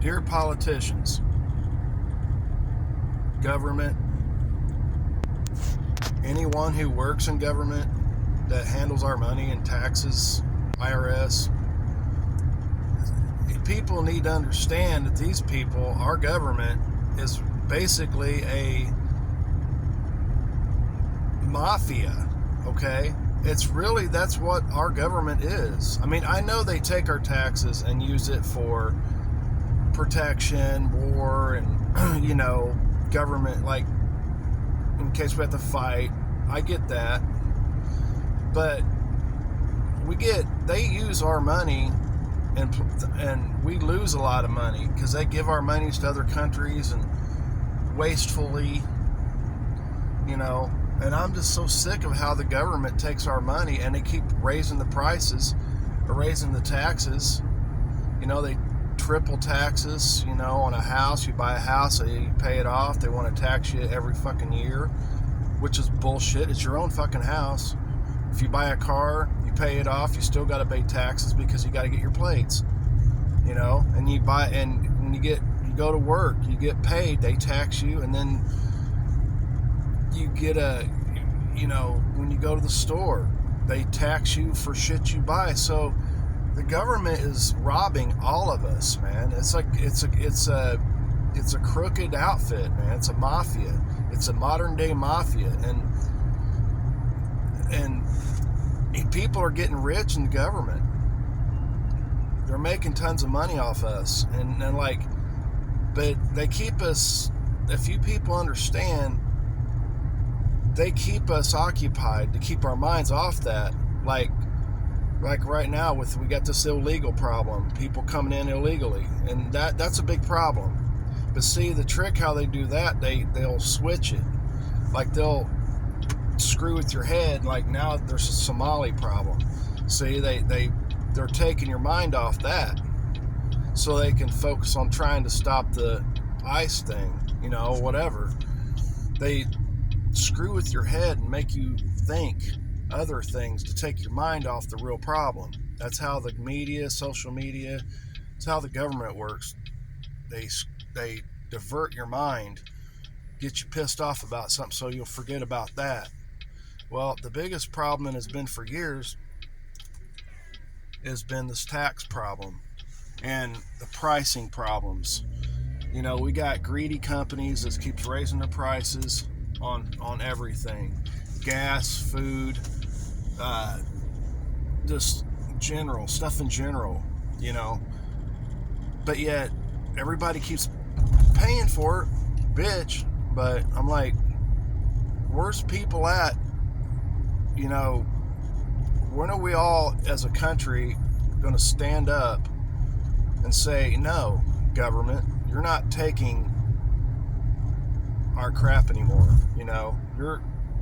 Dear politicians, government, anyone who works in government that handles our money and taxes, IRS, people need to understand that these people, our government, is basically a mafia, okay? That's what our government is. I mean, I know they take our taxes and use it for protection, war, and, government, like, in case we have to fight. I get that. But they use our money and we lose a lot of money because they give our monies to other countries and wastefully, and I'm just so sick of how the government takes our money and they keep raising the prices or raising the taxes. They triple taxes, on a house. You buy a house, you pay it off. They want to tax you every fucking year, which is bullshit. It's your own fucking house. If you buy a car, you pay it off, you still got to pay taxes because you got to get your plates, and when you go to work, you get paid, they tax you, and then you get when you go to the store, they tax you for shit you buy. So the government is robbing all of us, man. It's a crooked outfit, man. It's a mafia. It's a modern day mafia, and people are getting rich in the government. They're making tons of money off us, but they keep us. If you people understand, they keep us occupied to keep our minds off that. Like right now, we got this illegal problem, people coming in illegally, and that's a big problem. But see, the trick how they do that, they'll switch it. Like they'll screw with your head. Like now there's a Somali problem. See, they're taking your mind off that so they can focus on trying to stop the ICE thing, whatever. They screw with your head and make you think other things to take your mind off the real problem. That's how the media, social media, it's how the government works. They divert your mind, get you pissed off about something so you'll forget about that. Well, the biggest problem has been for years has been this tax problem and the pricing problems. We got greedy companies that keeps raising their prices on everything. Gas, food, just general stuff in general, But yet everybody keeps paying for it, bitch. But I'm like, where's people at? When are we all as a country going to stand up and say, no, government, you're not taking our crap anymore.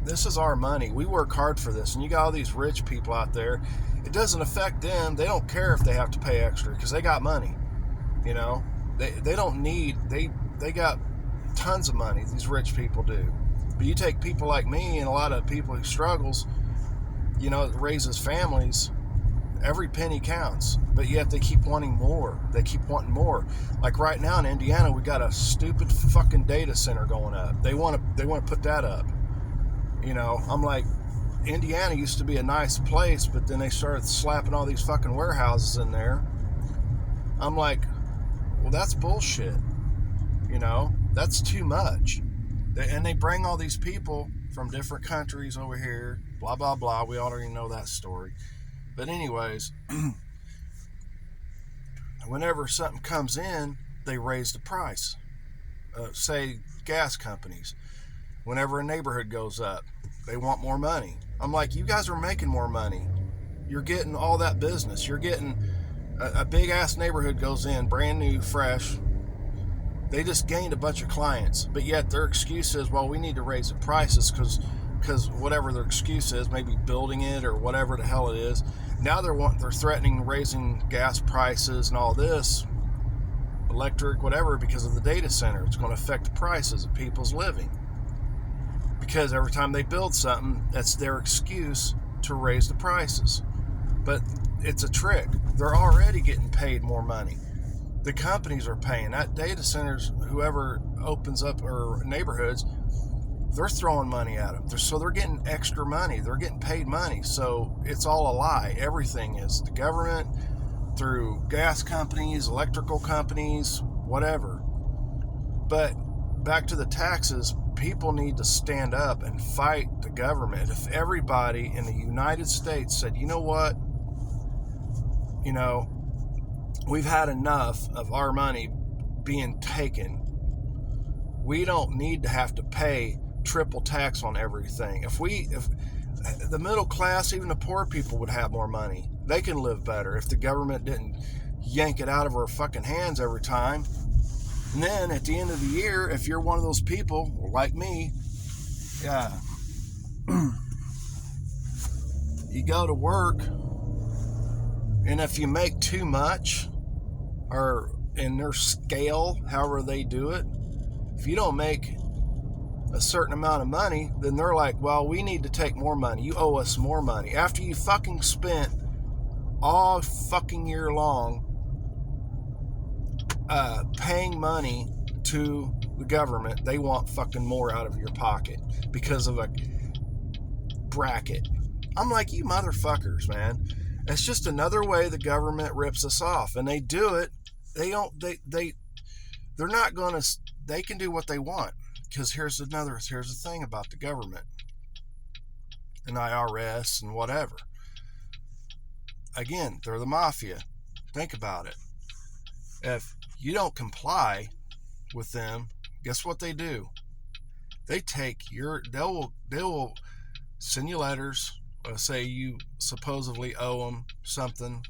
This is our money. We work hard for this, and you got all these rich people out there. It doesn't affect them. They don't care if they have to pay extra because they got money. They don't need. They got tons of money. These rich people do. But you take people like me and a lot of people who struggles, raises families, every penny counts, but yet they keep wanting more. They keep wanting more. Like right now in Indiana, we got a stupid fucking data center going up. They want to put that up. I'm like, Indiana used to be a nice place, but then they started slapping all these fucking warehouses in there. I'm like, well, that's bullshit. That's too much. And they bring all these people from different countries over here, blah, blah, blah. We already know that story. But anyways, whenever something comes in, they raise the price. Say gas companies. Whenever a neighborhood goes up, they want more money. I'm like, you guys are making more money. You're getting all that business. You're getting a big-ass neighborhood goes in, brand new, fresh. They just gained a bunch of clients. But yet their excuse is, well, we need to raise the prices because whatever their excuse is, maybe building it or whatever the hell it is. Now they're threatening raising gas prices and all this, electric, whatever, because of the data center. It's going to affect the prices of people's living. Because every time they build something, that's their excuse to raise the prices. But it's a trick. They're already getting paid more money. The companies are paying. That data centers, whoever opens up or neighborhoods, they're throwing money at them. So they're getting extra money. They're getting paid money. So it's all a lie. Everything is the government through gas companies, electrical companies, whatever. But back to the taxes, people need to stand up and fight the government. If everybody in the United States said, you know what, we've had enough of our money being taken. We don't need to have to pay triple tax on everything. If the middle class, even the poor people would have more money. They can live better if the government didn't yank it out of our fucking hands every time. And then at the end of the year, if you're one of those people like me, yeah, you go to work, and if you make too much, or in their scale, however they do it, if you don't make a certain amount of money, then they're like, well, we need to take more money. You owe us more money. After you fucking spent all fucking year long paying money to the government, they want fucking more out of your pocket because of a bracket. I'm like, you motherfuckers, man. It's just another way the government rips us off, and they do it. They're not gonna. They can do what they want, because here's the thing about the government and IRS and whatever. Again, they're the mafia. Think about it. If you don't comply with them, guess what they do? They will send you letters, say you supposedly owe them something.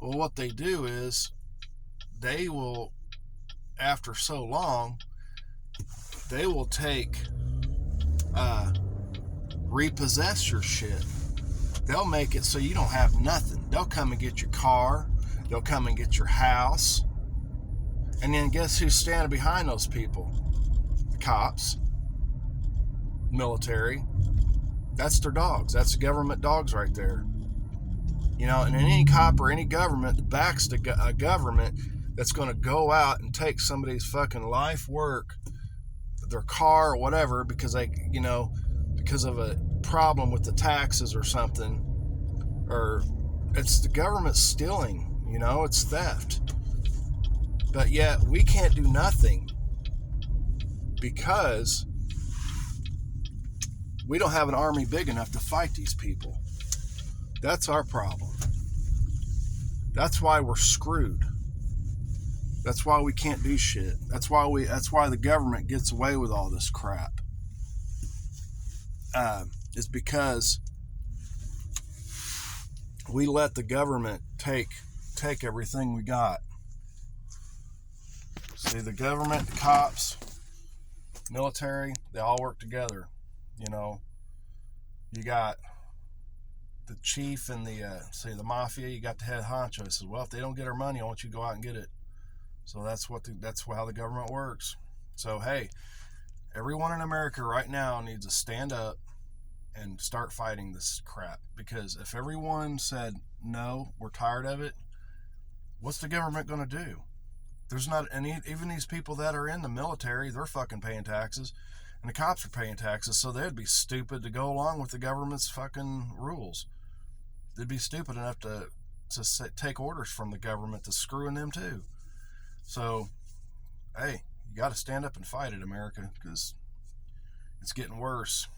Well, what they do is they will, after so long, they will repossess your shit. They'll make it so you don't have nothing. They'll come and get your car. They'll come and get your house. And then guess who's standing behind those people? The cops, military. That's their dogs. That's the government dogs right there. And any cop or any government that backs a government that's going to go out and take somebody's fucking life work, their car or whatever, because because of a problem with the taxes or something, or it's the government stealing, it's theft. But yet we can't do nothing because we don't have an army big enough to fight these people. That's our problem. That's why we're screwed. That's why we can't do shit. That's why the government gets away with all this crap. Is because we let the government take everything we got. See, the government, the cops, military, they all work together. You got the chief and the mafia. You got the head honcho. He says, well, if they don't get our money, I want you to go out and get it. So that's how the government works. So hey, everyone in America right now needs to stand up and start fighting this crap. Because if everyone said, no, we're tired of it, what's the government going to do? There's not any, even these people that are in the military, they're fucking paying taxes, and the cops are paying taxes, so they'd be stupid to go along with the government's fucking rules. They'd be stupid enough to take orders from the government that's screwing them too. So, hey, you got to stand up and fight it, America, because it's getting worse.